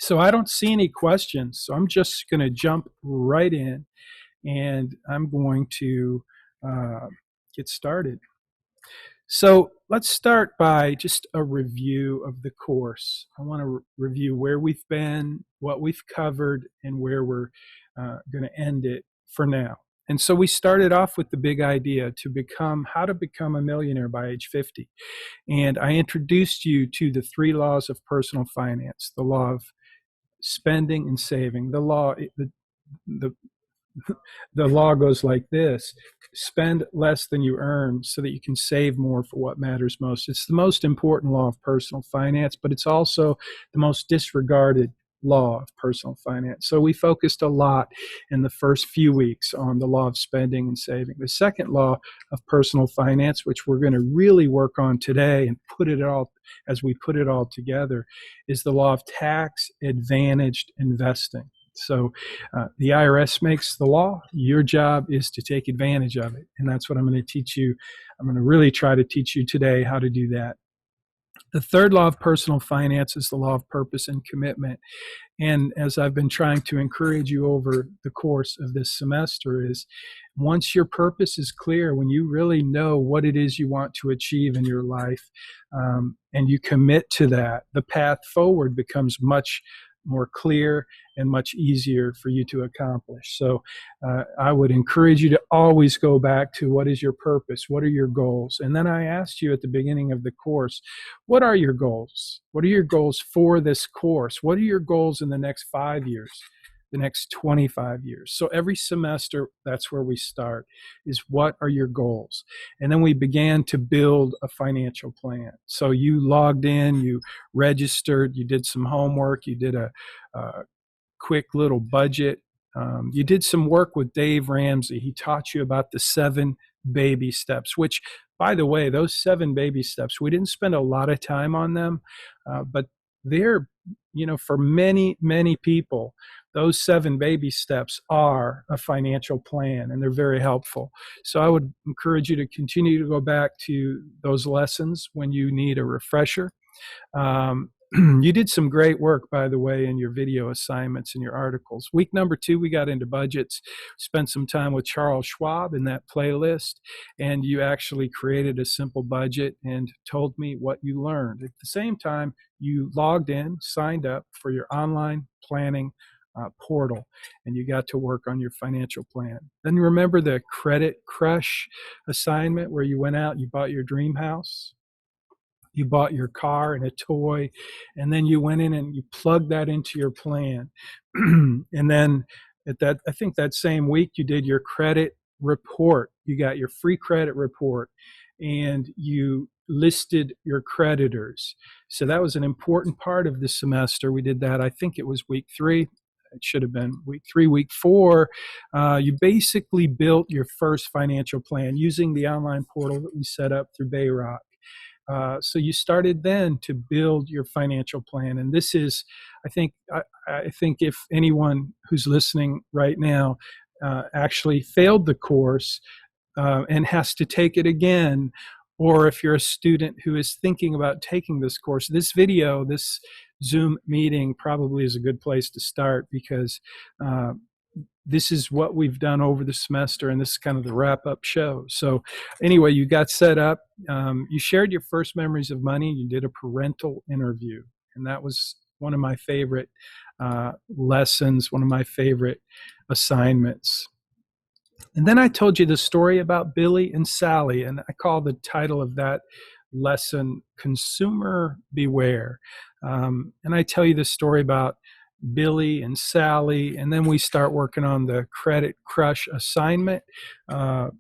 So I don't see any questions, so I'm just going to jump right in, and I'm going to get started. So let's start by just a review of the course. I want to review where we've been, what we've covered, and where we're going to end it for now. And so we started off with the big idea how to become a millionaire by age 50. And I introduced you to the 3 laws of personal finance: the law of spending and saving. The the law goes like this: spend less than you earn so that you can save more for what matters most. It's the most important law of personal finance, but it's also the most disregarded law of personal finance. So we focused a lot in the first few weeks on the law of spending and saving. The second law of personal finance, which we're going to really work on today and put it all together, is the law of tax advantaged investing. So the IRS makes the law. Your job is to take advantage of it. And that's what I'm going to teach you. I'm going to really try to teach you today how to do that. The third law of personal finance is the law of purpose and commitment. And as I've been trying to encourage you over the course of this semester, is once your purpose is clear, when you really know what it is you want to achieve in your life, and you commit to that, the path forward becomes much more clear and much easier for you to accomplish. So I would encourage you to always go back to what is your purpose, what are your goals? And then I asked you at the beginning of the course, what are your goals? What are your goals for this course? What are your goals in the next 5 years, the next 25 years? So every semester, that's where we start, is what are your goals? And then we began to build a financial plan. So you logged in, you registered, you did some homework, you did a quick little budget. You did some work with Dave Ramsey. He taught you about the 7 baby steps, which, by the way, those 7 baby steps, we didn't spend a lot of time on them, but they're, for many, many people, those 7 baby steps are a financial plan, and they're very helpful. So I would encourage you to continue to go back to those lessons when you need a refresher. You did some great work, by the way, in your video assignments and your articles. Week number 2, we got into budgets, spent some time with Charles Schwab in that playlist, and you actually created a simple budget and told me what you learned. At the same time, you logged in, signed up for your online planning portal, and you got to work on your financial plan. Then you remember the Credit Crush assignment where you went out, you bought your dream house, you bought your car and a toy, and then you went in and you plugged that into your plan. And then I think that same week you did your credit report. You got your free credit report, and you listed your creditors. So that was an important part of the semester. We did that. I think it was week 3. It should have been week 3. Week 4, you basically built your first financial plan using the online portal that we set up through Bayrock. So you started then to build your financial plan. And this is, I think if anyone who's listening right now actually failed the course and has to take it again, or if you're a student who is thinking about taking this course, this Zoom meeting probably is a good place to start, because this is what we've done over the semester, and this is kind of the wrap-up show. So anyway, you got set up. You shared your first memories of money. You did a parental interview, and that was one of my favorite lessons, one of my favorite assignments. And then I told you the story about Billy and Sally, and I call the title of that lesson Consumer Beware. And I tell you the story about Billy and Sally, and then we start working on the Credit Crush assignment. The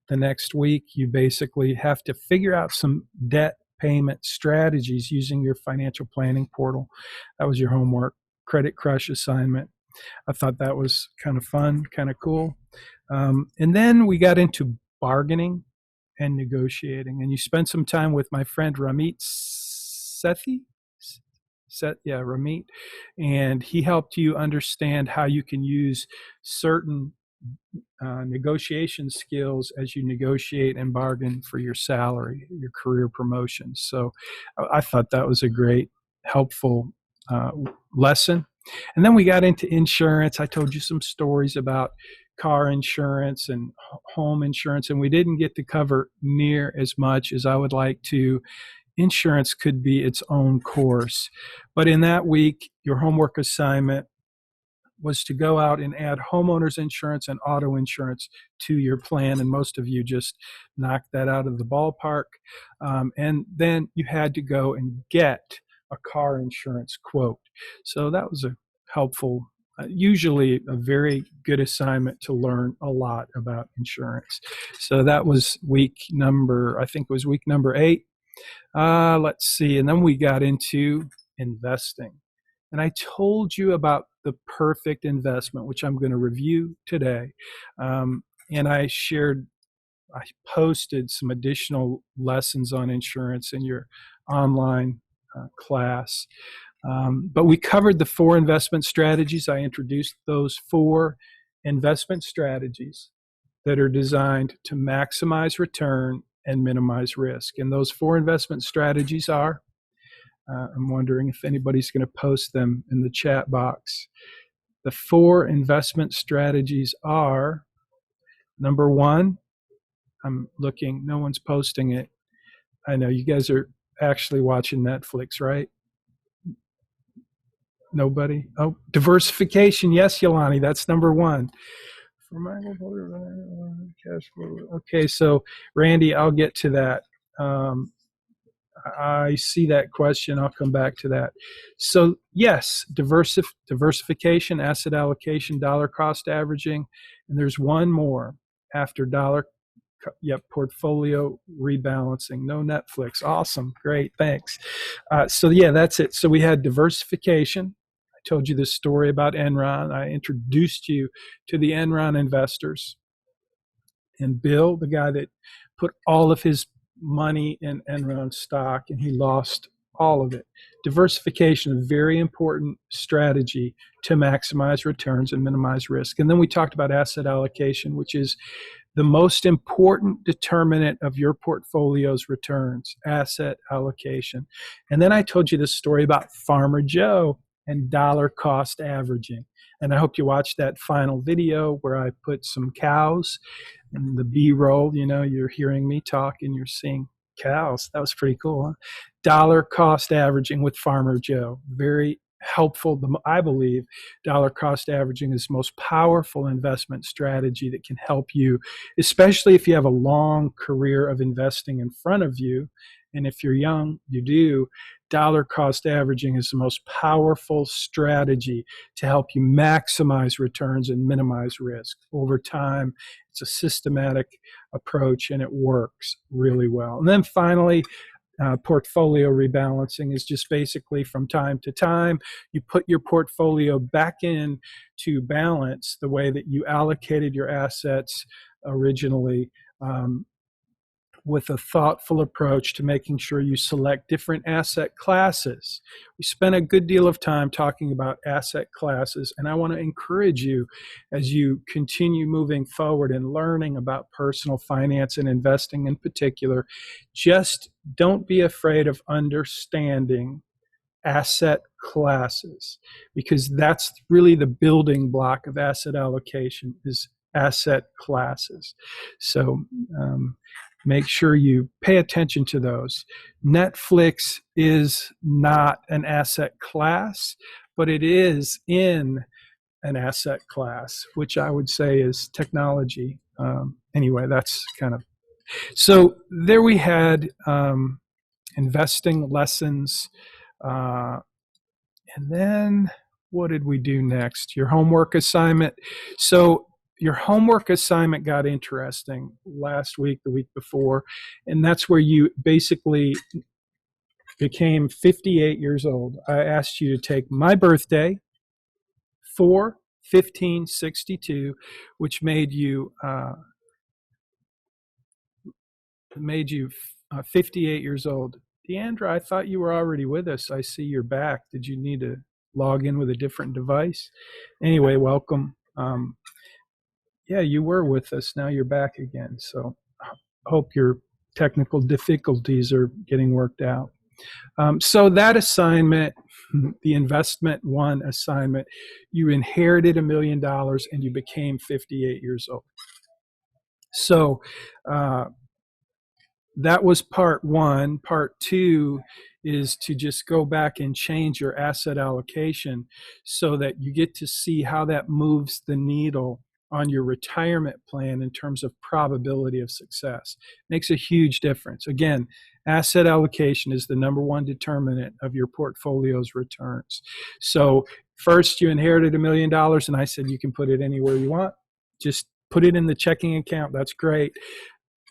next week, you basically have to figure out some debt payment strategies using your financial planning portal. That was your homework, Credit Crush assignment. I thought that was kind of fun, kind of cool. And then we got into bargaining and negotiating, and you spent some time with my friend Ramit Sethi. Ramit, and he helped you understand how you can use certain negotiation skills as you negotiate and bargain for your salary, your career promotions. So I thought that was a great, helpful lesson. And then we got into insurance. I told you some stories about car insurance and home insurance, and we didn't get to cover near as much as I would like to. Insurance could be its own course. But in that week, your homework assignment was to go out and add homeowners insurance and auto insurance to your plan. And most of you just knocked that out of the ballpark. And then you had to go and get a car insurance quote. So that was a helpful, usually a very good assignment to learn a lot about insurance. So that was I think it was week number 8. Let's see. And then we got into investing. And I told you about the perfect investment, which I'm going to review today. And I posted some additional lessons on insurance in your online class. But we covered the 4 investment strategies. I introduced those 4 investment strategies that are designed to maximize return and minimize risk. And those 4 investment strategies are, I'm wondering if anybody's going to post them in the chat box. The 4 investment strategies are, number 1, I'm looking, no one's posting it. I know you guys are actually watching Netflix, right? Nobody? Oh, diversification. Yes, Yolani, that's number 1. For my cash flow. Okay, so Randy, I'll get to that. I see that question. I'll come back to that. So yes, diversification, asset allocation, dollar cost averaging, and there's one more after portfolio rebalancing. No Netflix. Awesome. Great. Thanks. So yeah, that's it. So we had diversification. I told you this story about Enron. I introduced you to the Enron investors. And Bill, the guy that put all of his money in Enron stock and he lost all of it. Diversification, a very important strategy to maximize returns and minimize risk. And then we talked about asset allocation, which is the most important determinant of your portfolio's returns, asset allocation. And then I told you this story about Farmer Joe and dollar cost averaging. And I hope you watched that final video where I put some cows in the B-roll. You know, you're hearing me talk and you're seeing cows. That was pretty cool, huh? Dollar cost averaging with Farmer Joe. Very helpful. I believe dollar cost averaging is the most powerful investment strategy that can help you, especially if you have a long career of investing in front of you. And if you're young, you do. Dollar cost averaging is the most powerful strategy to help you maximize returns and minimize risk. Over time, it's a systematic approach and it works really well. And then finally, portfolio rebalancing is just basically from time to time, you put your portfolio back in to balance the way that you allocated your assets originally, with a thoughtful approach to making sure you select different asset classes. We spent a good deal of time talking about asset classes, and I want to encourage you as you continue moving forward and learning about personal finance and investing in particular, just don't be afraid of understanding asset classes, because that's really the building block of asset allocation is asset classes. So make sure you pay attention to those. Netflix is not an asset class, but it is in an asset class, which I would say is technology. Anyway, that's kind of... So there we had investing lessons. And then what did we do next? Your homework assignment. So your homework assignment got interesting last week, the week before, and that's where you basically became 58 years old. I asked you to take my birthday, 4/15/62, which made you 58 years old. Deandra, I thought you were already with us. I see you're back. Did you need to log in with a different device? Anyway, welcome. Yeah, you were with us. Now you're back again. So I hope your technical difficulties are getting worked out. So that assignment, the investment one assignment, you inherited $1 million and you became 58 years old. So that was part one. Part two is to just go back and change your asset allocation so that you get to see how that moves the needle on your retirement plan in terms of probability of success. Makes a huge difference. Again, asset allocation is the number one determinant of your portfolio's returns. So first you inherited $1 million and I said you can put it anywhere you want. Just put it in the checking account. That's great.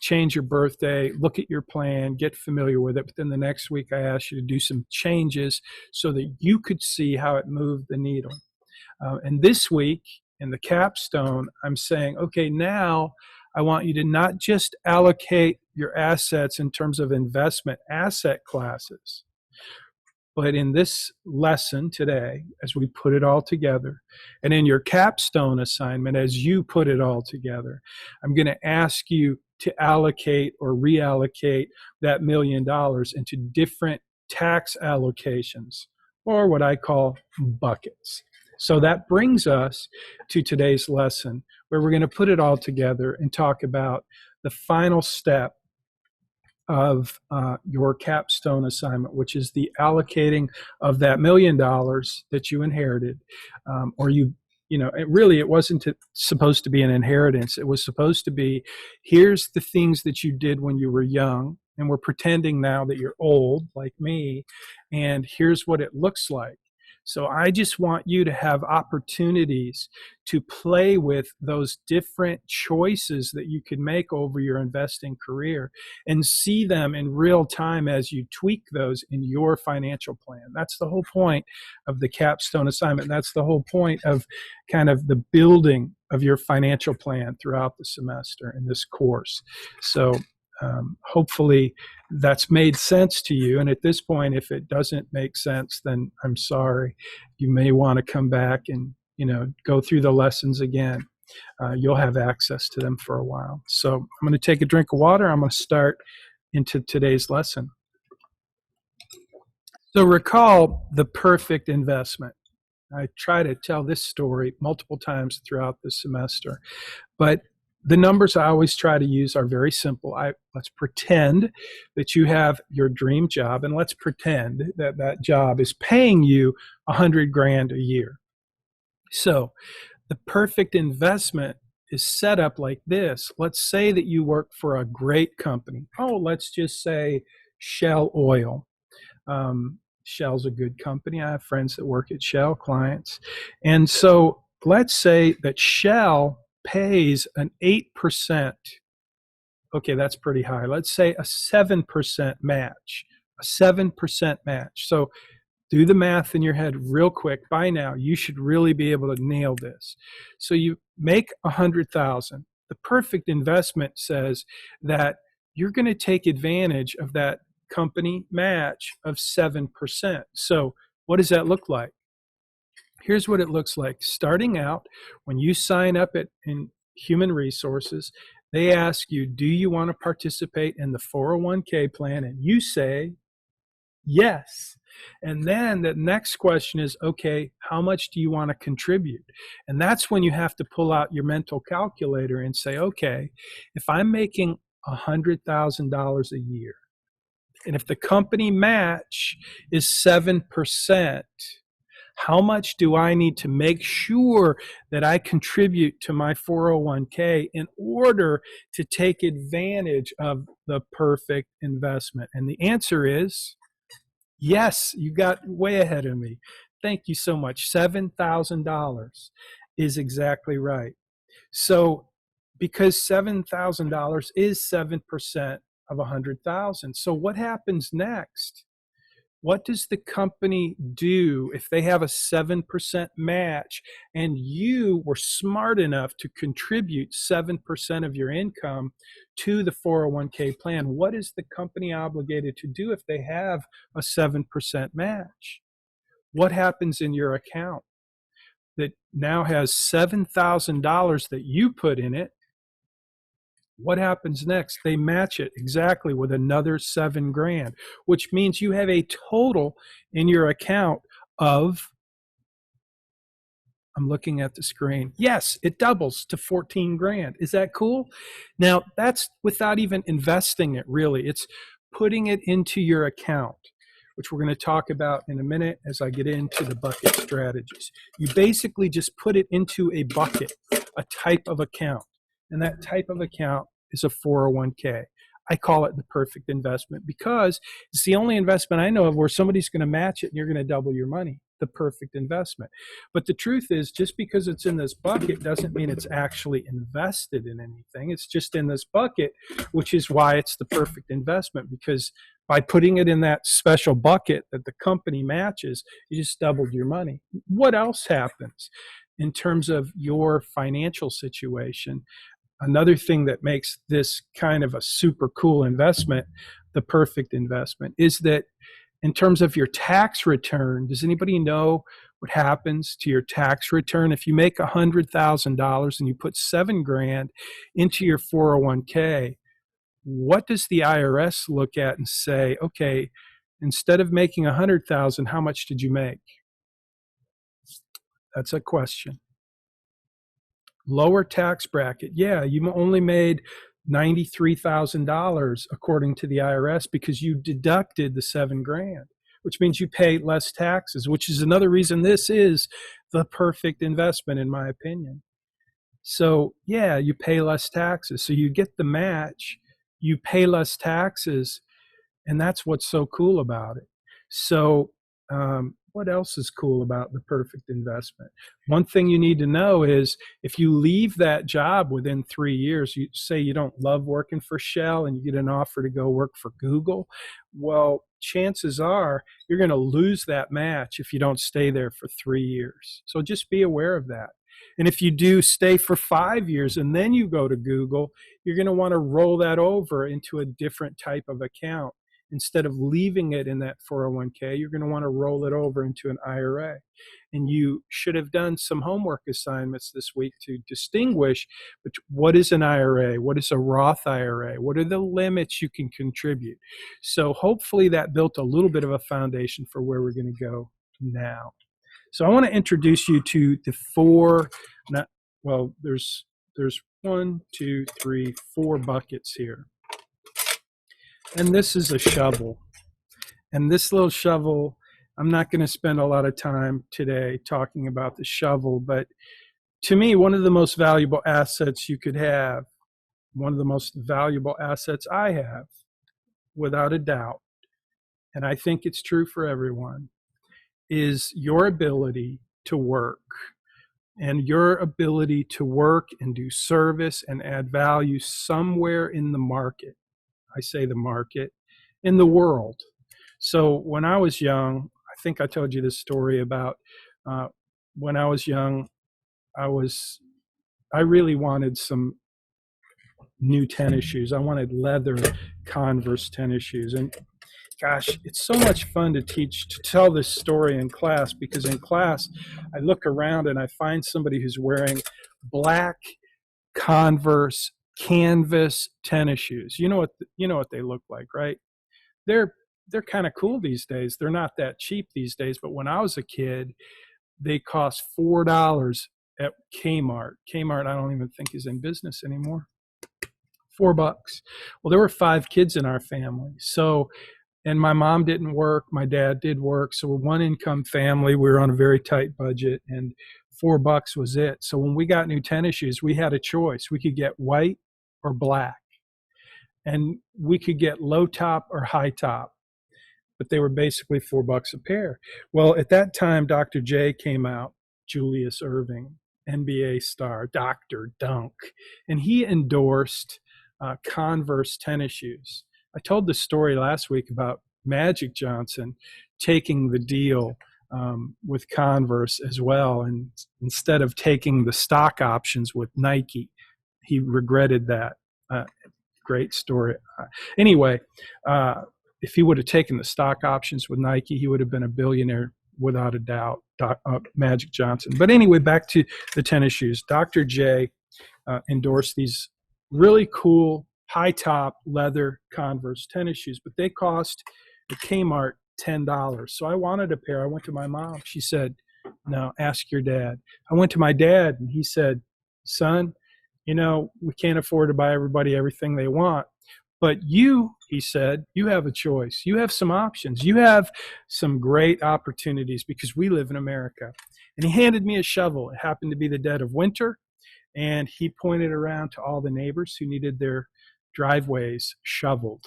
Change your birthday, look at your plan, get familiar with it. But then the next week, I asked you to do some changes so that you could see how it moved the needle. And this week, in the capstone, I'm saying, okay, now I want you to not just allocate your assets in terms of investment asset classes, but in this lesson today, as we put it all together, and in your capstone assignment, as you put it all together, I'm going to ask you to allocate or reallocate that $1 million into different tax allocations, or what I call buckets. So that brings us to today's lesson, where we're going to put it all together and talk about the final step of your capstone assignment, which is the allocating of that $1 million that you inherited, or it wasn't supposed to be an inheritance. It was supposed to be, here's the things that you did when you were young, and we're pretending now that you're old, like me, and here's what it looks like. So I just want you to have opportunities to play with those different choices that you can make over your investing career and see them in real time as you tweak those in your financial plan. That's the whole point of the capstone assignment. That's the whole point of kind of the building of your financial plan throughout the semester in this course. So hopefully that's made sense to you. And at this point, if it doesn't make sense, then I'm sorry. You may want to come back and, go through the lessons again. You'll have access to them for a while. So I'm going to take a drink of water. I'm going to start into today's lesson. So recall the perfect investment. I try to tell this story multiple times throughout the semester, but the numbers I always try to use are very simple. Let's pretend that you have your dream job, and let's pretend that that job is paying you $100,000 a year. So the perfect investment is set up like this. Let's say that you work for a great company. Oh, let's just say Shell Oil. Shell's a good company. I have friends that work at Shell, clients. And so let's say that Shell pays an 8%. Okay, that's pretty high. Let's say a 7% match. A 7% match. So do the math in your head real quick. By now, you should really be able to nail this. So you make $100,000. The perfect investment says that you're going to take advantage of that company match of 7%. So what does that look like? Here's what it looks like. Starting out, when you sign up in Human Resources, they ask you, do you want to participate in the 401k plan? And you say, yes. And then the next question is, okay, how much do you want to contribute? And that's when you have to pull out your mental calculator and say, okay, if I'm making $100,000 a year, and if the company match is 7%, how much do I need to make sure that I contribute to my 401k in order to take advantage of the perfect investment? And the answer is yes. You got way ahead of me. Thank you so much. $7,000 is exactly right. So because $7,000 is 7% of 100,000. So what happens next? What does the company do if they have a 7% match and you were smart enough to contribute 7% of your income to the 401k plan? What is the company obligated to do if they have a 7% match? What happens in your account that now has $7,000 that you put in it, What happens next? They match it exactly with another 7 grand, which means you have a total in your account of, I'm looking at the screen. Yes, it doubles to 14 grand. Is that cool? Now, that's without even investing it, really. It's putting it into your account, which we're going to talk about in a minute as I get into the bucket strategies. You basically just put it into a bucket, a type of account, and that type of account is a 401k. I call it the perfect investment because it's the only investment I know of where somebody's going to match it and you're going to double your money. The perfect investment. But the truth is, just because it's in this bucket doesn't mean it's actually invested in anything. It's just in this bucket, which is why it's the perfect investment, because by putting it in that special bucket that the company matches, you just doubled your money. What else happens in terms of your financial situation? Another thing that makes this kind of a super cool investment, the perfect investment, is that in terms of your tax return, does anybody know what happens to your tax return? If you make $100,000 and you put 7 grand into your 401k, what does the IRS look at and say, okay, instead of making 100,000, how much did you make? That's a question. Lower tax bracket. Yeah, you only made $93,000 according to the IRS because you deducted the 7 grand, which means you pay less taxes, which is another reason this is the perfect investment in my opinion. So yeah, you pay less taxes. So you get the match, you pay less taxes, and that's what's so cool about it. So what else is cool about the perfect investment? One thing you need to know is if you leave that job within 3 years, you say you don't love working for Shell and you get an offer to go work for Google, well, chances are you're going to lose that match if you don't stay there for 3 years. So just be aware of that. And if you do stay for 5 years and then you go to Google, you're going to want to roll that over into a different type of account. Instead of leaving it in that 401k, you're going to want to roll it over into an IRA. And you should have done some homework assignments this week to distinguish what is an IRA, what is a Roth IRA, what are the limits you can contribute. So hopefully that built a little bit of a foundation for where we're going to go now. So I want to introduce you to the there's 1, 2, 3, 4 buckets here. And this is a shovel. And this little shovel, I'm not going to spend a lot of time today talking about the shovel, but to me, one of the most valuable assets you could have, one of the most valuable assets I have, without a doubt, and I think it's true for everyone, is your ability to work. And your ability to work and do service and add value somewhere in the market. I say the market, in the world. So when I was young, I think I told you this story about when I was young, I really wanted some new tennis shoes. I wanted leather Converse tennis shoes. And gosh, it's so much fun to tell this story in class, because in class, I look around and I find somebody who's wearing black Converse canvas tennis shoes. You know what they look like, right? They're kind of cool these days. They're not that cheap these days, but when I was a kid, they cost $4 at Kmart. Kmart, I don't even think is in business anymore. $4. Well, there were 5 kids in our family. So, and my mom didn't work, my dad did work. So we're one income family. We were on a very tight budget, and $4 was it. So when we got new tennis shoes, we had a choice. We could get white or black, and we could get low top or high top, but they were basically $4 a pair. Well, at that time, Dr. J came out, Julius Erving, NBA star, Dr. Dunk, and he endorsed Converse tennis shoes. I told the story last week about Magic Johnson taking the deal with Converse as well, and instead of taking the stock options with Nike, he regretted that. Great story. Anyway, if he would have taken the stock options with Nike, he would have been a billionaire without a doubt, Magic Johnson. But anyway, back to the tennis shoes. Dr. J endorsed these really cool high top leather Converse tennis shoes, but they cost at Kmart $10. So I wanted a pair. I went to my mom. She said, no, ask your dad. I went to my dad and he said, son, we can't afford to buy everybody everything they want. But you, he said, you have a choice. You have some options. You have some great opportunities because we live in America. And he handed me a shovel. It happened to be the dead of winter. And he pointed around to all the neighbors who needed their driveways shoveled.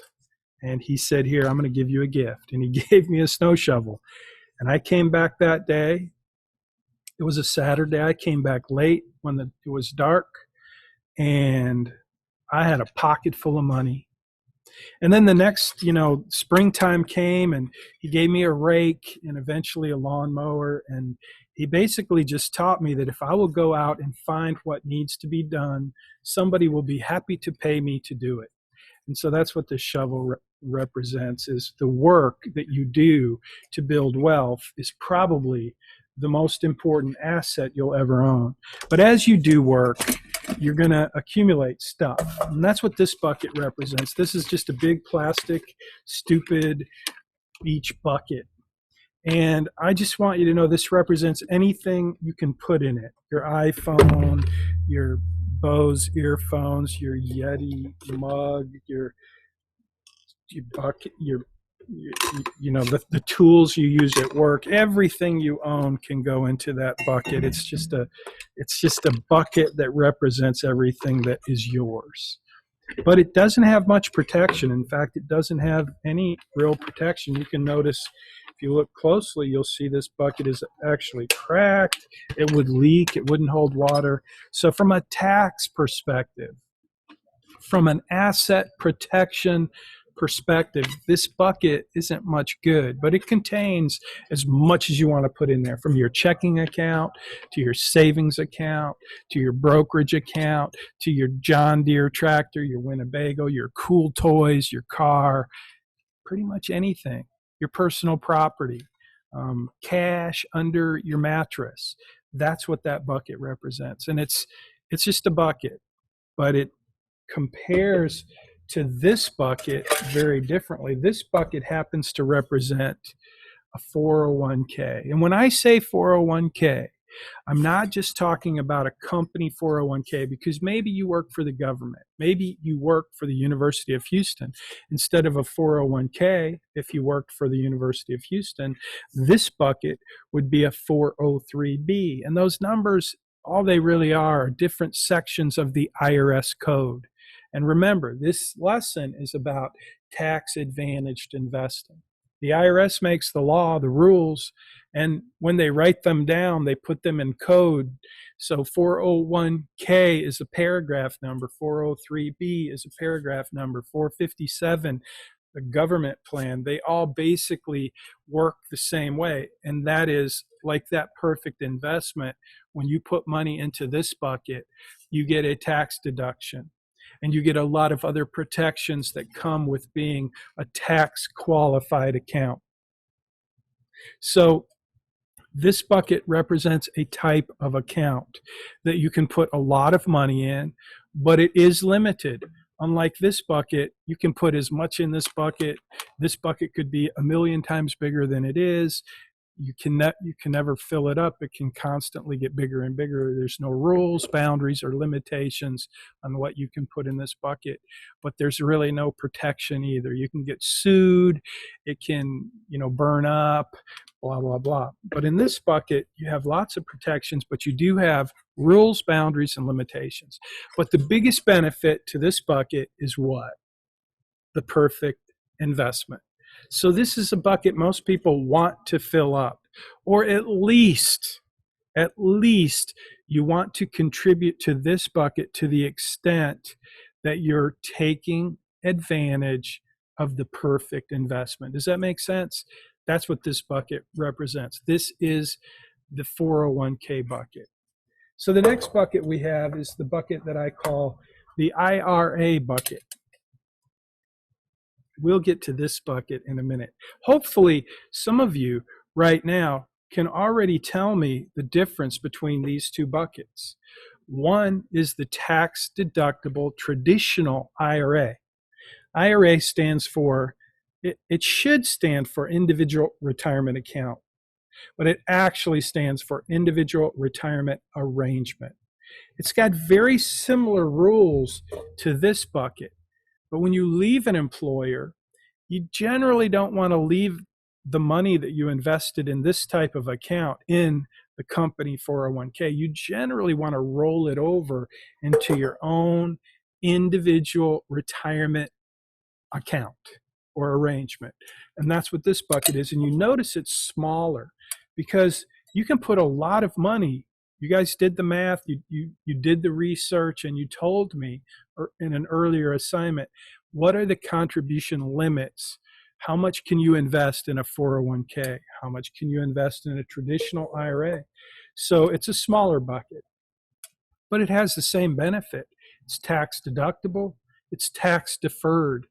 And he said, here, I'm going to give you a gift. And he gave me a snow shovel. And I came back that day. It was a Saturday. I came back late when it was dark. And I had a pocket full of money. And then the next, springtime came and he gave me a rake and eventually a lawnmower. And he basically just taught me that if I will go out and find what needs to be done, somebody will be happy to pay me to do it. And so that's what this shovel represents, is the work that you do to build wealth is probably the most important asset you'll ever own. But as you do work, you're going to accumulate stuff. And that's what this bucket represents. This is just a big plastic, stupid beach bucket. And I just want you to know this represents anything you can put in it. Your iPhone, your Bose earphones, your Yeti mug, your bucket, the tools you use at work. Everything you own can go into that bucket. It's just a bucket that represents everything that is yours. But it doesn't have much protection. In fact, it doesn't have any real protection. You can notice if you look closely, you'll see this bucket is actually cracked. It would leak. It wouldn't hold water. So from a tax perspective, from an asset protection perspective, this bucket isn't much good, but it contains as much as you want to put in there, from your checking account to your savings account to your brokerage account to your John Deere tractor, your Winnebago, your cool toys, your car, pretty much anything, your personal property, cash under your mattress. That's what that bucket represents. And it's just a bucket, but it compares to this bucket very differently. This bucket happens to represent a 401k. And when I say 401k, I'm not just talking about a company 401k, because maybe you work for the government. Maybe you work for the University of Houston. Instead of a 401k, if you worked for the University of Houston, this bucket would be a 403b. And those numbers, all they really are different sections of the IRS code. And remember, this lesson is about tax-advantaged investing. The IRS makes the law, the rules, and when they write them down, they put them in code. So 401k is a paragraph number, 403b is a paragraph number, 457, the government plan. They all basically work the same way, and that is like that perfect investment. When you put money into this bucket, you get a tax deduction. And you get a lot of other protections that come with being a tax qualified account. So this bucket represents a type of account that you can put a lot of money in, but it is limited. Unlike this bucket, you can put as much in this bucket. This bucket could be 1,000,000 times bigger than it is. You can never fill it up. It can constantly get bigger and bigger. There's no rules, boundaries, or limitations on what you can put in this bucket, but there's really no protection either. You can get sued. It can, burn up, blah, blah, blah. But in this bucket, you have lots of protections, but you do have rules, boundaries, and limitations. But the biggest benefit to this bucket is what? The perfect investment. So this is a bucket most people want to fill up, or at least you want to contribute to this bucket to the extent that you're taking advantage of the perfect investment. Does that make sense? That's what this bucket represents. This is the 401k bucket. So the next bucket we have is the bucket that I call the IRA bucket. We'll get to this bucket in a minute. Hopefully, some of you right now can already tell me the difference between these two buckets. One is the tax deductible traditional IRA. IRA stands for, it should stand for individual retirement account, but it actually stands for individual retirement arrangement. It's got very similar rules to this bucket, but when you leave an employer, you generally don't want to leave the money that you invested in this type of account in the company 401k. You generally want to roll it over into your own individual retirement account or arrangement. And that's what this bucket is. And you notice it's smaller because you can put a lot of money. You guys did the math, you did the research, and you told me in an earlier assignment, what are the contribution limits? How much can you invest in a 401k? How much can you invest in a traditional IRA? So it's a smaller bucket, but it has the same benefit. It's tax deductible, it's tax deferred.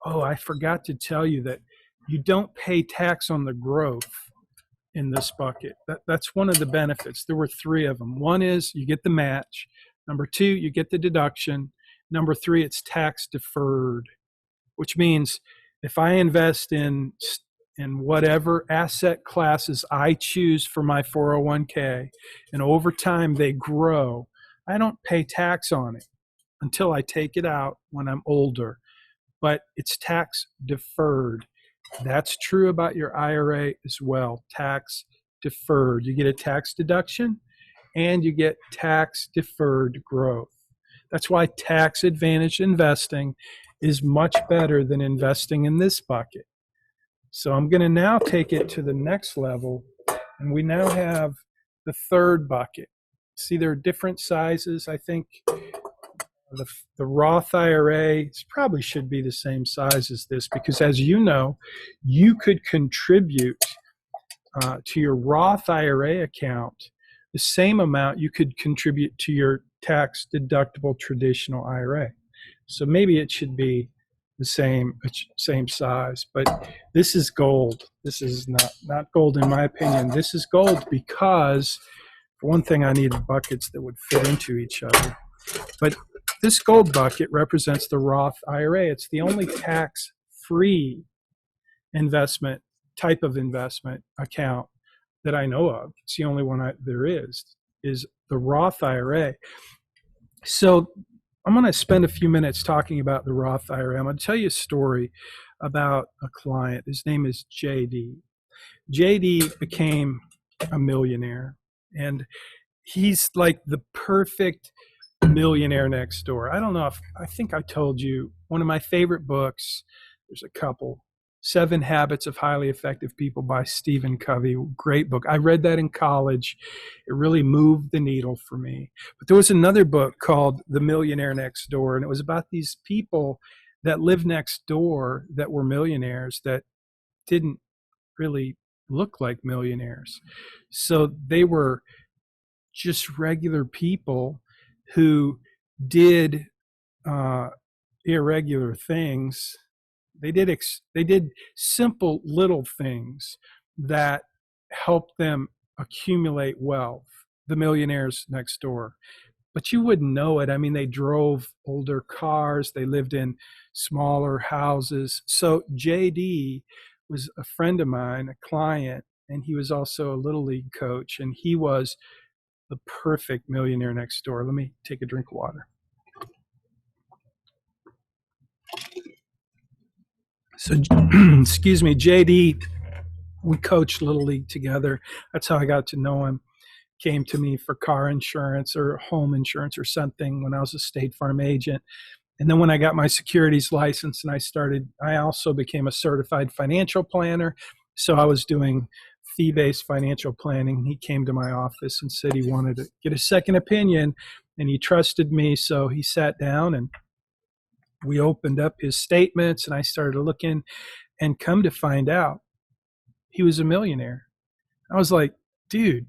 Oh, I forgot to tell you that you don't pay tax on the growth in this bucket. That's one of the benefits. There were three of them. One is you get the match. Number two, you get the deduction. Number three, it's tax deferred, which means if I invest in whatever asset classes I choose for my 401k, and over time they grow, I don't pay tax on it until I take it out when I'm older. But it's tax deferred. That's true about your IRA as well. Tax deferred. You get a tax deduction and you get tax deferred growth. That's why tax advantaged investing is much better than investing in this bucket. So I'm going to now take it to the next level, and we now have the third bucket. See, there are different sizes. I think the Roth IRA probably should be the same size as this because, as you know, you could contribute to your Roth IRA account the same amount you could contribute to your tax deductible traditional IRA. So maybe it should be the same size, but this is gold. This is not gold in my opinion. This is gold because, for one thing, I needed buckets that would fit into each other. But this gold bucket represents the Roth IRA. It's the only tax-free investment type of investment account that I know of. It's the only one there is the Roth IRA. So I'm going to spend a few minutes talking about the Roth IRA. I'm going to tell you a story about a client. His name is JD. JD became a millionaire, and he's like the perfect millionaire next door. I don't know I think I told you one of my favorite books, there's a couple, 7 Habits of Highly Effective People by Stephen Covey. Great book. I read that in college. It really moved the needle for me. But there was another book called The Millionaire Next Door, and it was about these people that lived next door that were millionaires that didn't really look like millionaires. So they were just regular people who did irregular things. They did simple little things that helped them accumulate wealth, the millionaires next door. But you wouldn't know it. I mean, they drove older cars. They lived in smaller houses. So JD was a friend of mine, a client, and he was also a little league coach, and he was the perfect millionaire next door. Let me take a drink of water. So, excuse me, JD, we coached Little League together. That's how I got to know him. Came to me for car insurance or home insurance or something when I was a State Farm agent. And then when I got my securities license and I also became a certified financial planner. So I was doing fee-based financial planning. He came to my office and said he wanted to get a second opinion, and he trusted me. So he sat down and we opened up his statements, and I started looking, and come to find out he was a millionaire. I was like, dude,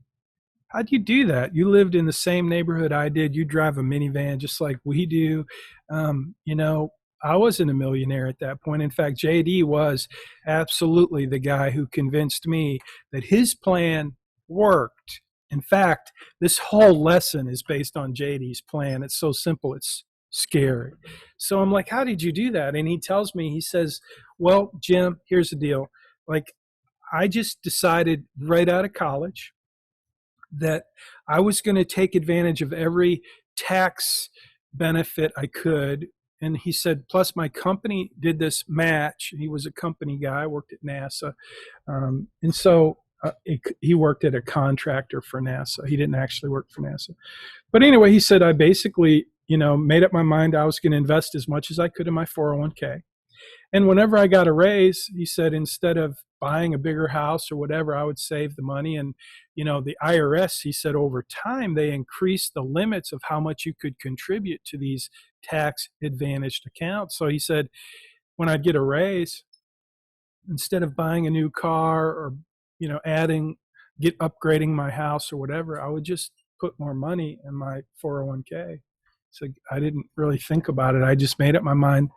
how'd you do that? You lived in the same neighborhood I did. You drive a minivan just like we do. I wasn't a millionaire at that point. In fact, JD was absolutely the guy who convinced me that his plan worked In fact, this whole lesson is based on JD's plan. It's so simple, it's scary. So I'm like, how did you do that? And he tells me, he says, well, Jim, here's the deal. Like, I just decided right out of college that I was going to take advantage of every tax benefit I could. And he said, plus my company did this match. He was a company guy, worked at NASA. And so he worked at a contractor for NASA. He didn't actually work for NASA. But anyway, he said, I basically, made up my mind I was going to invest as much as I could in my 401k. And whenever I got a raise, he said, instead of buying a bigger house or whatever, I would save the money. And, the IRS, he said, over time, they increased the limits of how much you could contribute to these tax advantaged accounts. So he said, when I'd get a raise, instead of buying a new car or, upgrading my house or whatever, I would just put more money in my 401k. So I didn't really think about it. I just made up my mind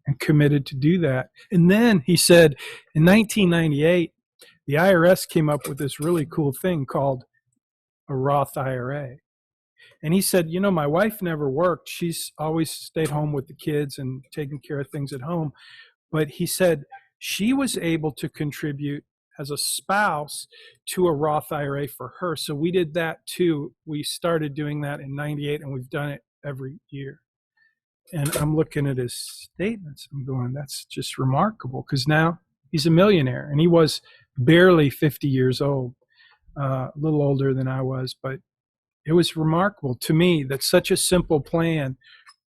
and committed to do that. And then he said in 1998, the IRS came up with this really cool thing called a Roth IRA. And he said, my wife never worked. She's always stayed home with the kids and taking care of things at home. But he said she was able to contribute as a spouse to a Roth IRA for her. So we did that too. We started doing that in 98 and we've done it every year. And I'm looking at his statements. I'm going, that's just remarkable, because now he's a millionaire. And he was barely 50 years old, a little older than I was. But it was remarkable to me that such a simple plan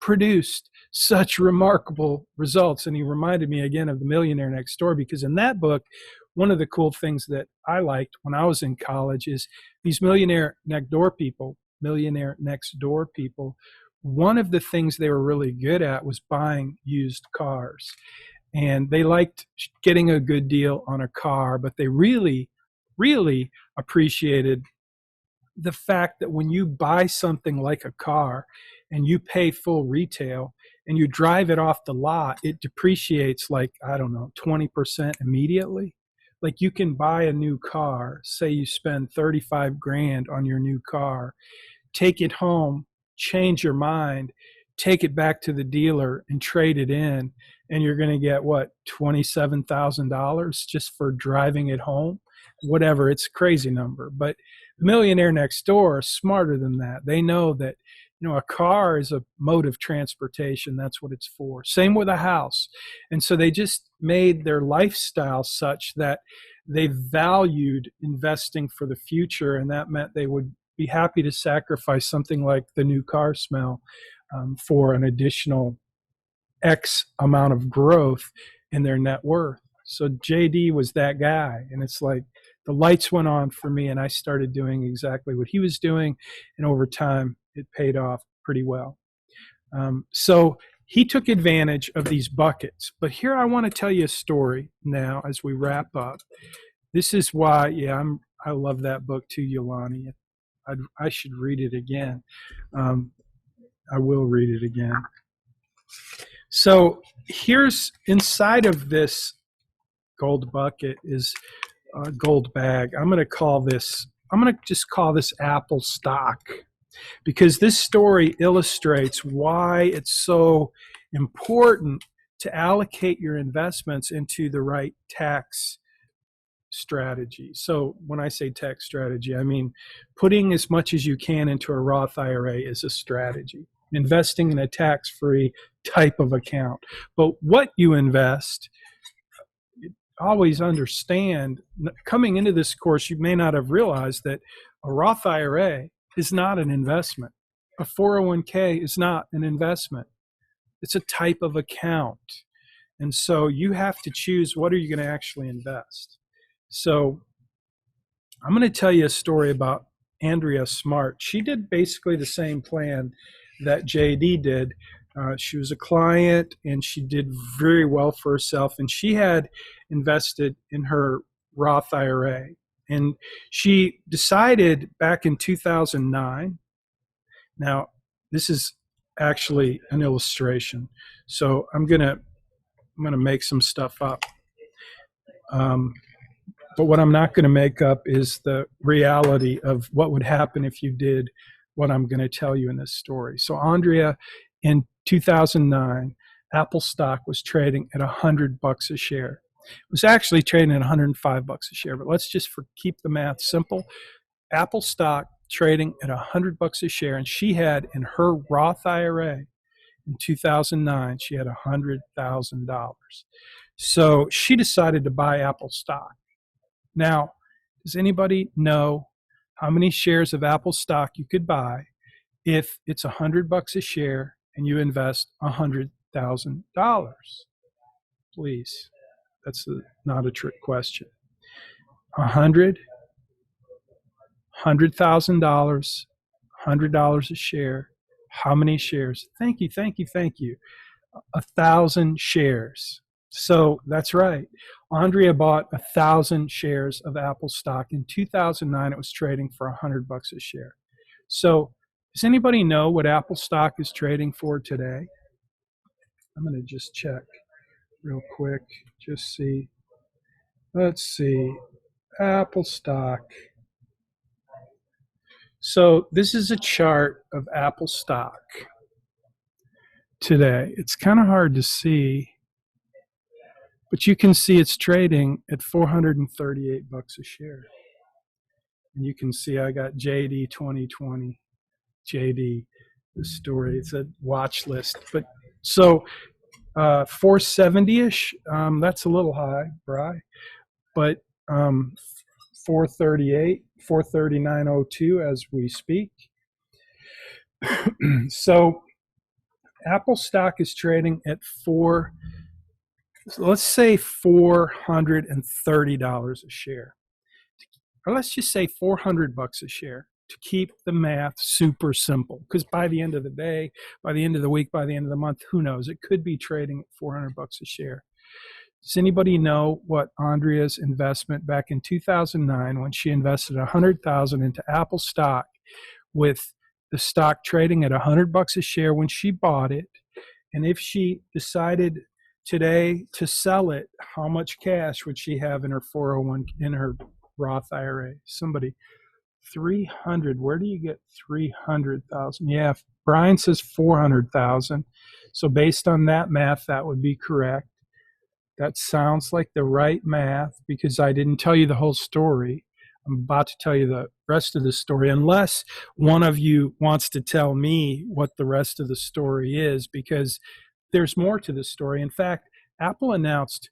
produced such remarkable results. And he reminded me again of The Millionaire Next Door, because in that book, one of the cool things that I liked when I was in college is these millionaire next door people, one of the things they were really good at was buying used cars. And they liked getting a good deal on a car, but they really, really appreciated the fact that when you buy something like a car and you pay full retail and you drive it off the lot, it depreciates 20% immediately. Like, you can buy a new car, say you spend 35 grand on your new car, take it home, change your mind, take it back to the dealer and trade it in, and you're going to get $27,000 just for driving it home. Whatever, it's a crazy number. But the Millionaire Next Door is smarter than that. They know that a car is a mode of transportation. That's what it's for. Same with a house. And so they just made their lifestyle such that they valued investing for the future, and that meant they would be happy to sacrifice something like the new car smell for an additional X amount of growth in their net worth. So JD was that guy, and it's like the lights went on for me, and I started doing exactly what he was doing, and over time it paid off pretty well. So he took advantage of these buckets. But here I want to tell you a story now as we wrap up. This is why, I love that book too, Yolani. I should read it again. I will read it again. So here's inside of this gold bucket is a gold bag. I'm going to just call this Apple stock, because this story illustrates why it's so important to allocate your investments into the right tax strategy. So when I say tax strategy, I mean putting as much as you can into a Roth IRA is a strategy. Investing in a tax-free type of account. But what you invest, always understand, coming into this course, you may not have realized that a Roth IRA is not an investment. A 401k is not an investment. It's a type of account. And so you have to choose, what are you going to actually invest? So I'm going to tell you a story about Andrea Smart. She did basically the same plan that JD did. She was a client, and she did very well for herself, and she had invested in her Roth IRA. And she decided back in 2009, now this is actually an illustration, so I'm gonna make some stuff up. But what I'm not going to make up is the reality of what would happen if you did what I'm going to tell you in this story. So Andrea, in 2009, Apple stock was trading at $100 a share. It was actually trading at $105 a share, but let's just keep the math simple. Apple stock trading at $100 a share, and she had in her Roth IRA in 2009, she had $100,000. So she decided to buy Apple stock. Now, does anybody know how many shares of Apple stock you could buy if it's $100 a share and you invest $100,000? Please, that's not a trick question. $100,000, $100 a share. How many shares? Thank you, thank you, thank you. 1,000 shares. So that's right. Andrea bought 1,000 shares of Apple stock. In 2009, it was trading for $100 a share. So does anybody know what Apple stock is trading for today? I'm going to just check real quick. Just see. Let's see. Apple stock. So this is a chart of Apple stock today. It's kind of hard to see, but you can see it's trading at $438 a share. And you can see I got JD 2020, JD, the story. It's a watch list. But so 470-ish, that's a little high, Bri. But 438, 439.02 as we speak. So Apple stock is trading at let's say $430 a share. Or let's just say $400 a share to keep the math super simple. Because by the end of the day, by the end of the week, by the end of the month, who knows? It could be trading at $400 a share. Does anybody know what Andrea's investment back in 2009, when she invested $100,000 into Apple stock, with the stock trading at $100 a share when she bought it, and if she decided today to sell it, how much cash would she have in her 401, in her Roth IRA? Somebody, 300. Where do you get 300,000? Yeah, Brian says 400,000. So based on that math, that would be correct. That sounds like the right math, because I didn't tell you the whole story. I'm about to tell you the rest of the story, unless one of you wants to tell me what the rest of the story is, because there's more to the story. In fact, Apple announced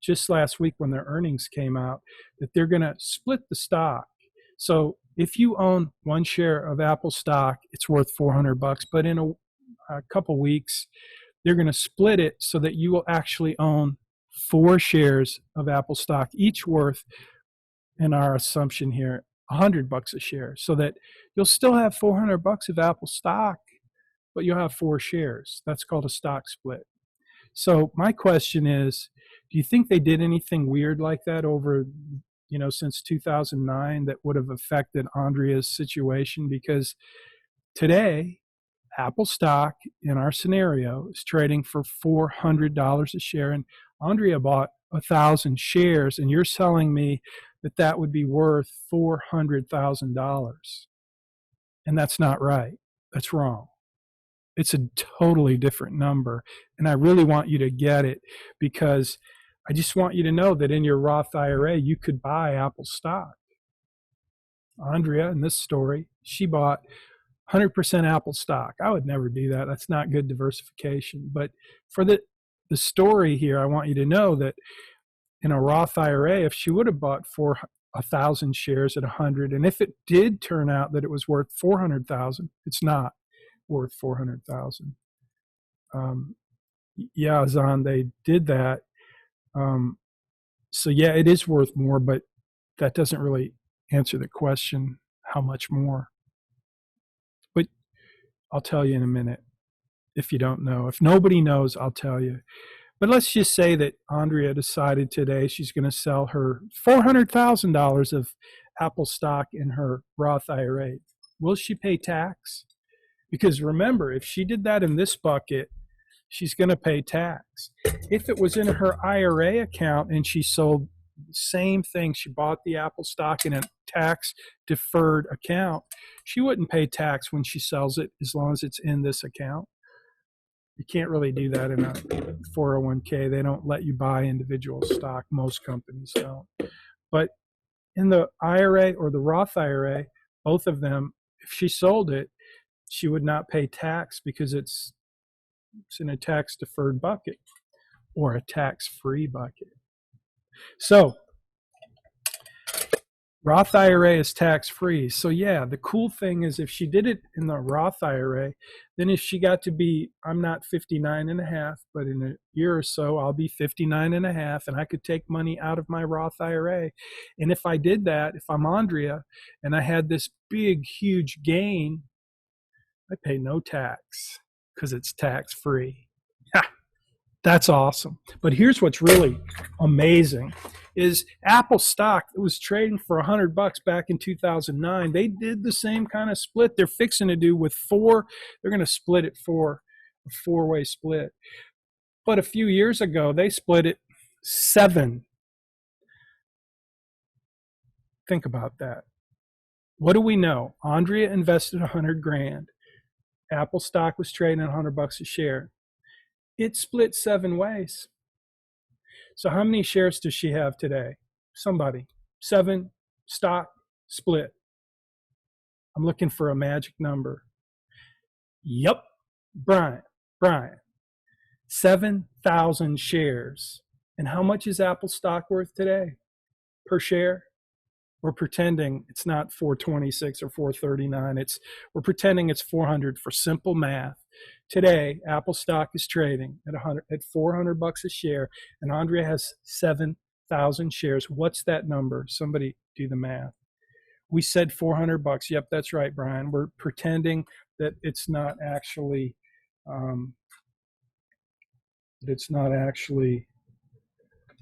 just last week when their earnings came out that they're going to split the stock. So if you own one share of Apple stock, it's worth $400, but in a couple weeks, they're going to split it so that you will actually own 4 shares of Apple stock, each worth, in our assumption here, $100 a share, so that you'll still have $400 of Apple stock, but you'll have 4 shares. That's called a stock split. So my question is, do you think they did anything weird like that over, since 2009 that would have affected Andrea's situation? Because today, Apple stock in our scenario is trading for $400 a share, and Andrea bought 1,000 shares, and you're telling me that would be worth $400,000. And that's not right. That's wrong. It's a totally different number, and I really want you to get it, because I just want you to know that in your Roth IRA, you could buy Apple stock. Andrea, in this story, she bought 100% Apple stock. I would never do that. That's not good diversification. But for the story here, I want you to know that in a Roth IRA, if she would have bought 1,000 shares at 100, and if it did turn out that it was worth 400,000, it's not worth 400,000. Yeah, Zan, they did that. So yeah, it is worth more, but that doesn't really answer the question, how much more? But I'll tell you in a minute if you don't know. If nobody knows, I'll tell you. But let's just say that Andrea decided today she's going to sell her $400,000 of Apple stock in her Roth IRA. Will she pay tax? Because remember, if she did that in this bucket, she's going to pay tax. If it was in her IRA account and she sold Same thing. She bought the Apple stock in a tax deferred account. She wouldn't pay tax when she sells it as long as it's in this account. You can't really do that in a 401k. They don't let you buy individual stock. Most companies don't. But in the IRA or the Roth IRA, both of them, if she sold it, she would not pay tax because it's in a tax deferred bucket or a tax free bucket. So Roth IRA is tax free. So yeah, the cool thing is if she did it in the Roth IRA, then if she got to be, I'm not 59 and a half, but in a year or so, I'll be 59 and a half and I could take money out of my Roth IRA. And if I did that, if I'm Andrea and I had this big, huge gain, I pay no tax because it's tax free. That's awesome. But here's what's really amazing is Apple stock that was trading for $100 back in 2009. They did the same kind of split they're fixing to do with four. They're going to split it for a four-way split. But a few years ago, they split it 7. Think about that. What do we know? Andrea invested $100,000. Apple stock was trading at $100 a share. It split 7 ways. So how many shares does she have today? Somebody. 7 stock split. I'm looking for a magic number. Yep. Brian. 7,000 shares. And how much is Apple stock worth today per share? We're pretending it's not 426 or 439. We're pretending it's 400 for simple math. Today, Apple stock is trading at $400 a share, and Andrea has 7,000 shares. What's that number? Somebody do the math. We said $400. Yep, that's right, Brian. We're pretending that it's not actually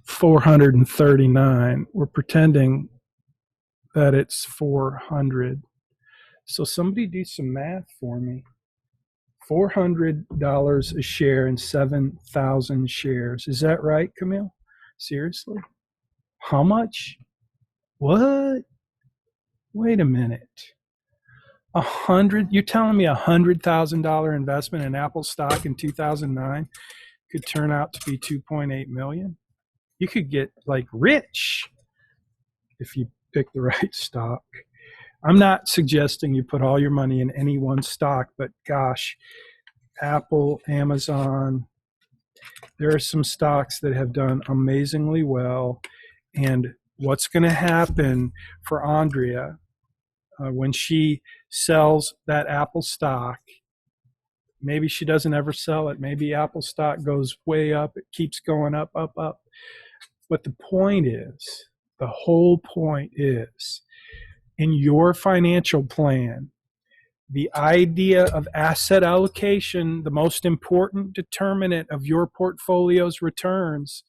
439. We're pretending that it's 400. So somebody do some math for me. $400 a share and 7,000 shares. Is that right, Camille? Seriously? How much? What? Wait a minute. You're telling me $100,000 investment in Apple stock in 2009 could turn out to be 2.8 million? You could get like rich if you pick the right stock. I'm not suggesting you put all your money in any one stock, but gosh, Apple, Amazon, there are some stocks that have done amazingly well. And what's going to happen for Andrea when she sells that Apple stock? Maybe she doesn't ever sell it. Maybe Apple stock goes way up. It keeps going up. But the whole point is, in your financial plan, the idea of asset allocation, the most important determinant of your portfolio's returns.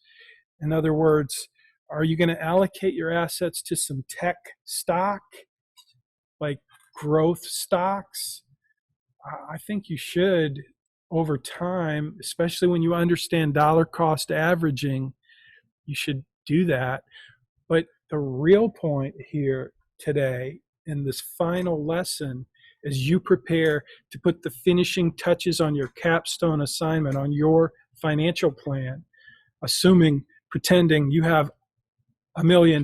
In other words, are you going to allocate your assets to some tech stock, like growth stocks? I think you should over time, especially when you understand dollar cost averaging, you should do that. But the real point here today in this final lesson as you prepare to put the finishing touches on your capstone assignment on your financial plan, pretending you have $1 million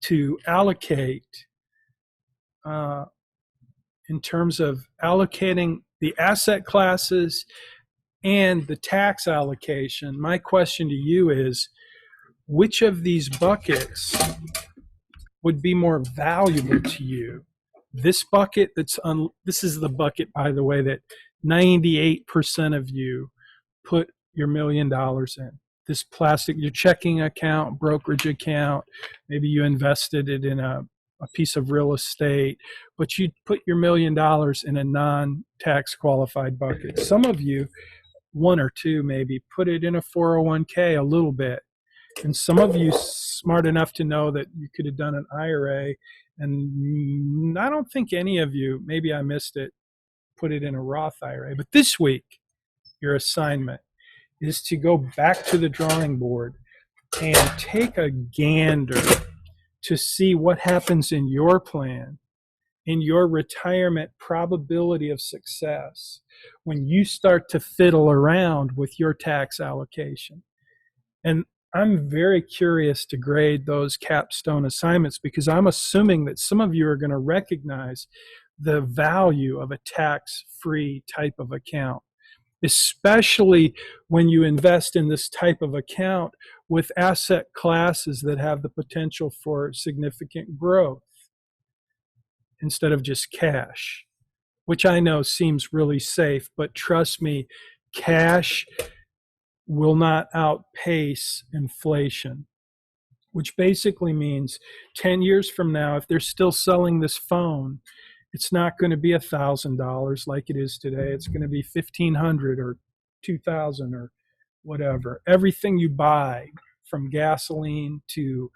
to allocate in terms of allocating the asset classes and the tax allocation. My question to you is, which of these buckets would be more valuable to you? This bucket this is the bucket, by the way, that 98% of you put your $1 million in. This plastic, your checking account, brokerage account, maybe you invested it in a piece of real estate, but you put your $1 million in a non-tax qualified bucket. Some of you, 1 or 2 maybe, put it in a 401k a little bit. And some of you smart enough to know that you could have done an IRA, and I don't think any of you, maybe I missed it, put it in a Roth IRA. But this week, your assignment is to go back to the drawing board, and take a gander to see what happens in your plan, in your retirement probability of success, when you start to fiddle around with your tax allocation. And I'm very curious to grade those capstone assignments, because I'm assuming that some of you are going to recognize the value of a tax-free type of account, especially when you invest in this type of account with asset classes that have the potential for significant growth instead of just cash, which I know seems really safe, but trust me, cash will not outpace inflation, which basically means 10 years from now, if they're still selling this phone, it's not going to be $1,000 like it is today. It's going to be $1,500 or $2,000 or whatever. Everything you buy, from gasoline to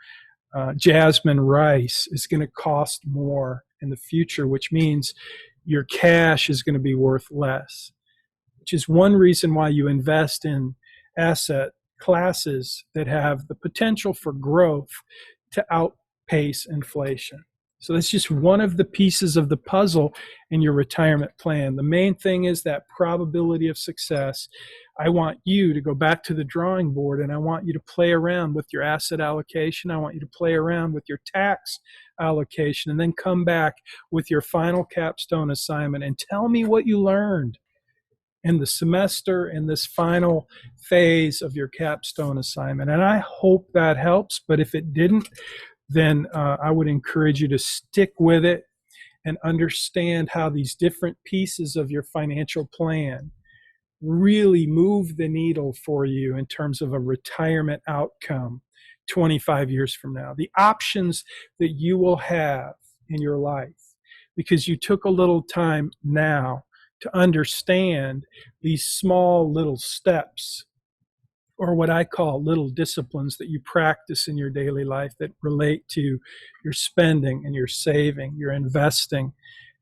jasmine rice, is going to cost more in the future, which means your cash is going to be worth less, which is one reason why you invest in asset classes that have the potential for growth to outpace inflation. So that's just one of the pieces of the puzzle in your retirement plan. The main thing is that probability of success. I want you to go back to the drawing board, and I want you to play around with your asset allocation. I want you to play around with your tax allocation, and then come back with your final capstone assignment and tell me what you learned in the semester, in this final phase of your capstone assignment. And I hope that helps, but if it didn't, then I would encourage you to stick with it and understand how these different pieces of your financial plan really move the needle for you in terms of a retirement outcome 25 years from now. The options that you will have in your life, because you took a little time now to understand these small little steps, or what I call little disciplines that you practice in your daily life that relate to your spending and your saving, your investing,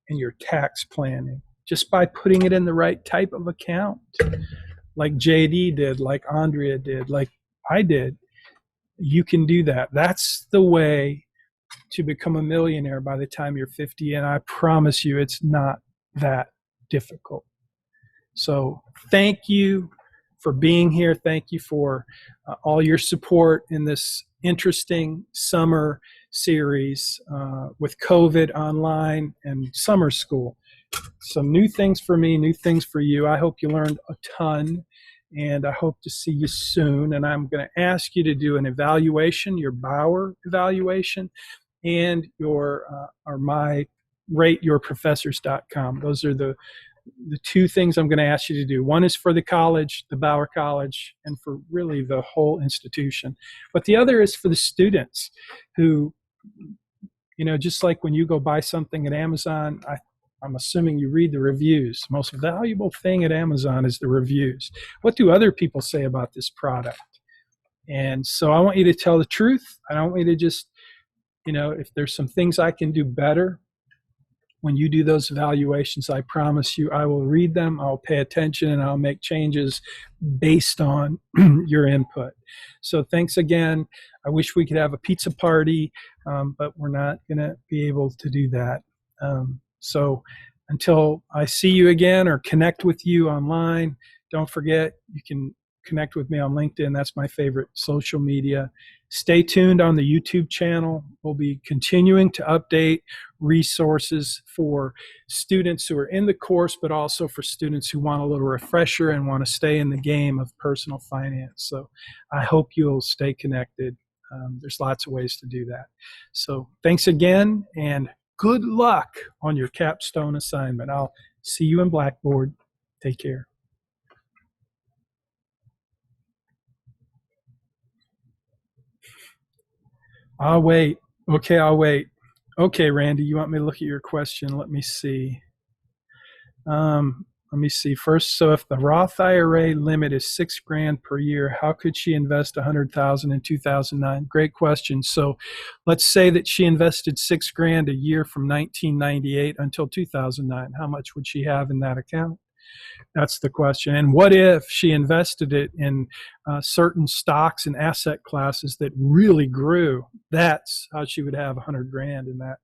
and your tax planning, just by putting it in the right type of account, like JD did, like Andrea did, like I did. You can do that. That's the way to become a millionaire by the time you're 50, and I promise you it's not that difficult. So thank you for being here. Thank you for all your support in this interesting summer series with COVID online and summer school. Some new things for me, new things for you. I hope you learned a ton, and I hope to see you soon. And I'm going to ask you to do an evaluation, your Bauer evaluation, and your or my rateyourprofessors.com. Those are the two things I'm going to ask you to do. One is for the college, the Bauer College, and for really the whole institution. But the other is for the students who, you know, just like when you go buy something at Amazon, I'm assuming you read the reviews. The most valuable thing at Amazon is the reviews. What do other people say about this product? And so I want you to tell the truth. I don't want you to just, you know, if there's some things I can do better, when you do those evaluations, I promise you I will read them, I'll pay attention, and I'll make changes based on your input. So thanks again. I wish we could have a pizza party, but we're not going to be able to do that. So until I see you again or connect with you online, don't forget you can connect with me on LinkedIn. That's my favorite social media. Stay tuned on the YouTube channel. We'll be continuing to update resources for students who are in the course, but also for students who want a little refresher and want to stay in the game of personal finance. So I hope you'll stay connected. There's lots of ways to do that. So thanks again, and good luck on your capstone assignment. I'll see you in Blackboard. Take care. I'll wait. Okay, I'll wait. Okay, Randy, you want me to look at your question? Let me see. Let me see first. So if the Roth IRA limit is $6,000 per year, how could she invest $100,000 in 2009? Great question. So let's say that she invested $6,000 a year from 1998 until 2009. How much would she have in that account? That's the question. And what if she invested it in certain stocks and asset classes that really grew? That's how she would have 100 grand in that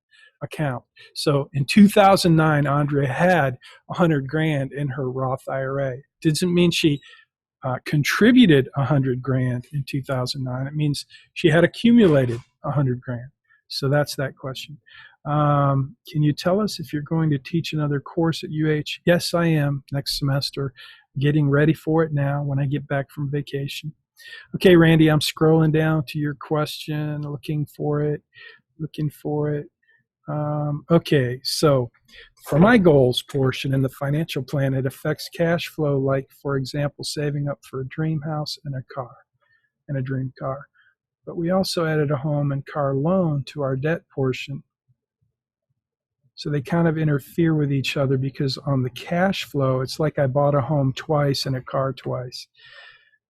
account. So in 2009, Andrea had 100 grand in her Roth IRA. Doesn't mean she contributed 100 grand in 2009. It means she had accumulated 100 grand. So that's that question. Can you tell us if you're going to teach another course at UH? Yes, I am next semester. Getting ready for it now when I get back from vacation. Okay, Randy, I'm scrolling down to your question, looking for it. Okay, so for my goals portion in the financial plan, it affects cash flow, like, for example, saving up for a dream house and a dream car. But we also added a home and car loan to our debt portion. So they kind of interfere with each other because on the cash flow, it's like I bought a home twice and a car twice.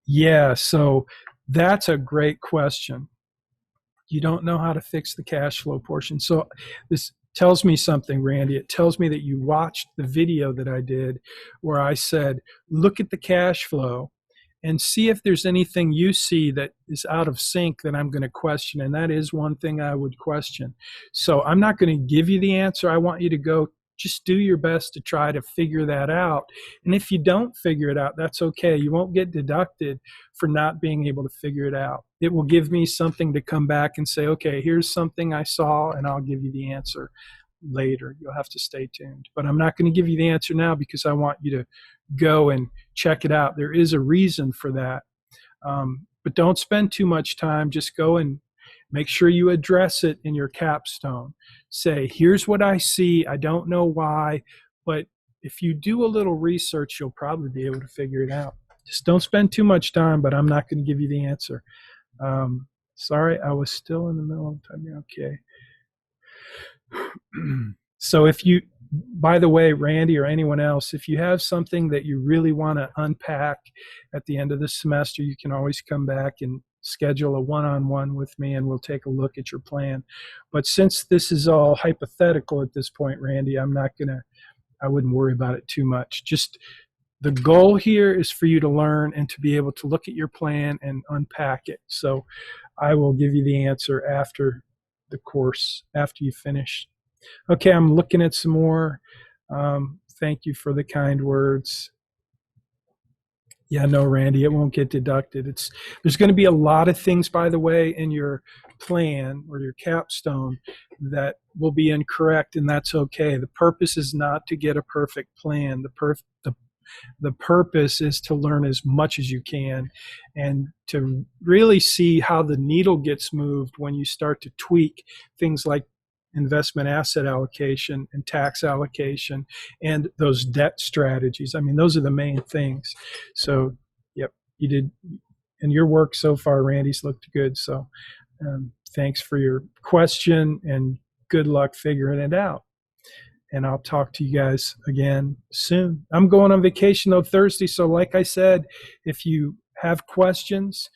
Yeah, so that's a great question. You don't know how to fix the cash flow portion. So this tells me something, Randy. It tells me that you watched the video that I did where I said, look at the cash flow and see if there's anything you see that is out of sync that I'm going to question. And that is one thing I would question. So I'm not going to give you the answer. I want you to go just do your best to try to figure that out. And if you don't figure it out, that's okay. You won't get deducted for not being able to figure it out. It will give me something to come back and say, okay, here's something I saw, and I'll give you the answer later. You'll have to stay tuned. But I'm not going to give you the answer now because I want you to go and check it out. There is a reason for that. But don't spend too much time. Just go and make sure you address it in your capstone. Say, here's what I see. I don't know why, but if you do a little research, you'll probably be able to figure it out. Just don't spend too much time, but I'm not going to give you the answer. Sorry, I was still in the middle of time. Okay. So if you, by the way, Randy or anyone else, if you have something that you really want to unpack at the end of the semester, you can always come back and schedule a one-on-one with me and we'll take a look at your plan. But since this is all hypothetical at this point, Randy, I wouldn't worry about it too much. Just the goal here is for you to learn and to be able to look at your plan and unpack it. So I will give you the answer after the course, after you finish. Okay, I'm looking at some more. Thank you for the kind words. Yeah, no, Randy, it won't get deducted. There's going to be a lot of things, by the way, in your plan or your capstone that will be incorrect, and that's okay. The purpose is not to get a perfect plan. The purpose is to learn as much as you can and to really see how the needle gets moved when you start to tweak things like investment asset allocation and tax allocation and those debt strategies. I mean, those are the main things. So, yep, you did. And your work so far, Randy's looked good. So thanks for your question and good luck figuring it out. And I'll talk to you guys again soon. I'm going on vacation though Thursday. So like I said, if you have questions,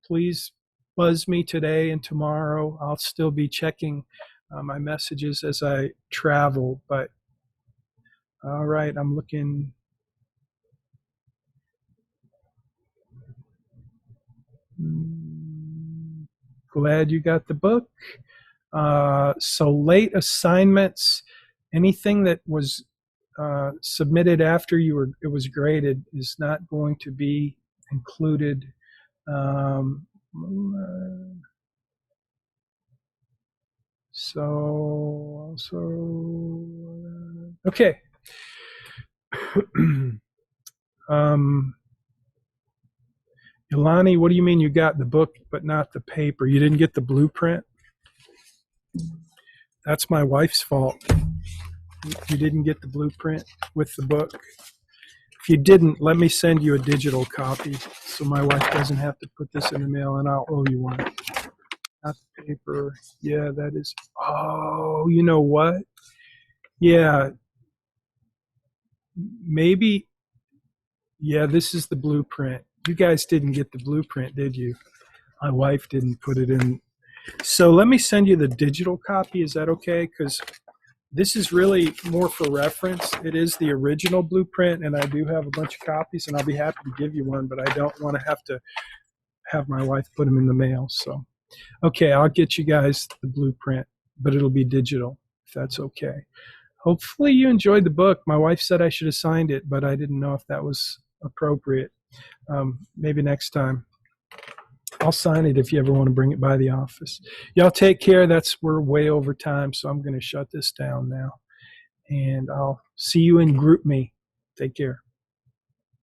please buzz me today and tomorrow. I'll still be checking my messages as I travel. But all right, I'm looking. Glad you got the book. So late assignments, anything that was submitted after it was graded is not going to be included. Okay. Ilani, what do you mean you got the book but not the paper? You didn't get the blueprint? That's my wife's fault. You didn't get the blueprint with the book. If you didn't, let me send you a digital copy so my wife doesn't have to put this in the mail and I'll owe you one. Not the paper. Yeah, that is. Oh, you know what? Yeah. Maybe. Yeah, this is the blueprint. You guys didn't get the blueprint, did you? My wife didn't put it in. So let me send you the digital copy. Is that okay? Because This is really more for reference. It is the original blueprint, and I do have a bunch of copies, and I'll be happy to give you one, but I don't want to have my wife put them in the mail. So, okay, I'll get you guys the blueprint, but it'll be digital, if that's okay. Hopefully you enjoyed the book. My wife said I should have signed it, but I didn't know if that was appropriate. Maybe next time. I'll sign it if you ever want to bring it by the office. Y'all take care. We're way over time, so I'm going to shut this down now. And I'll see you in Group Me. Take care.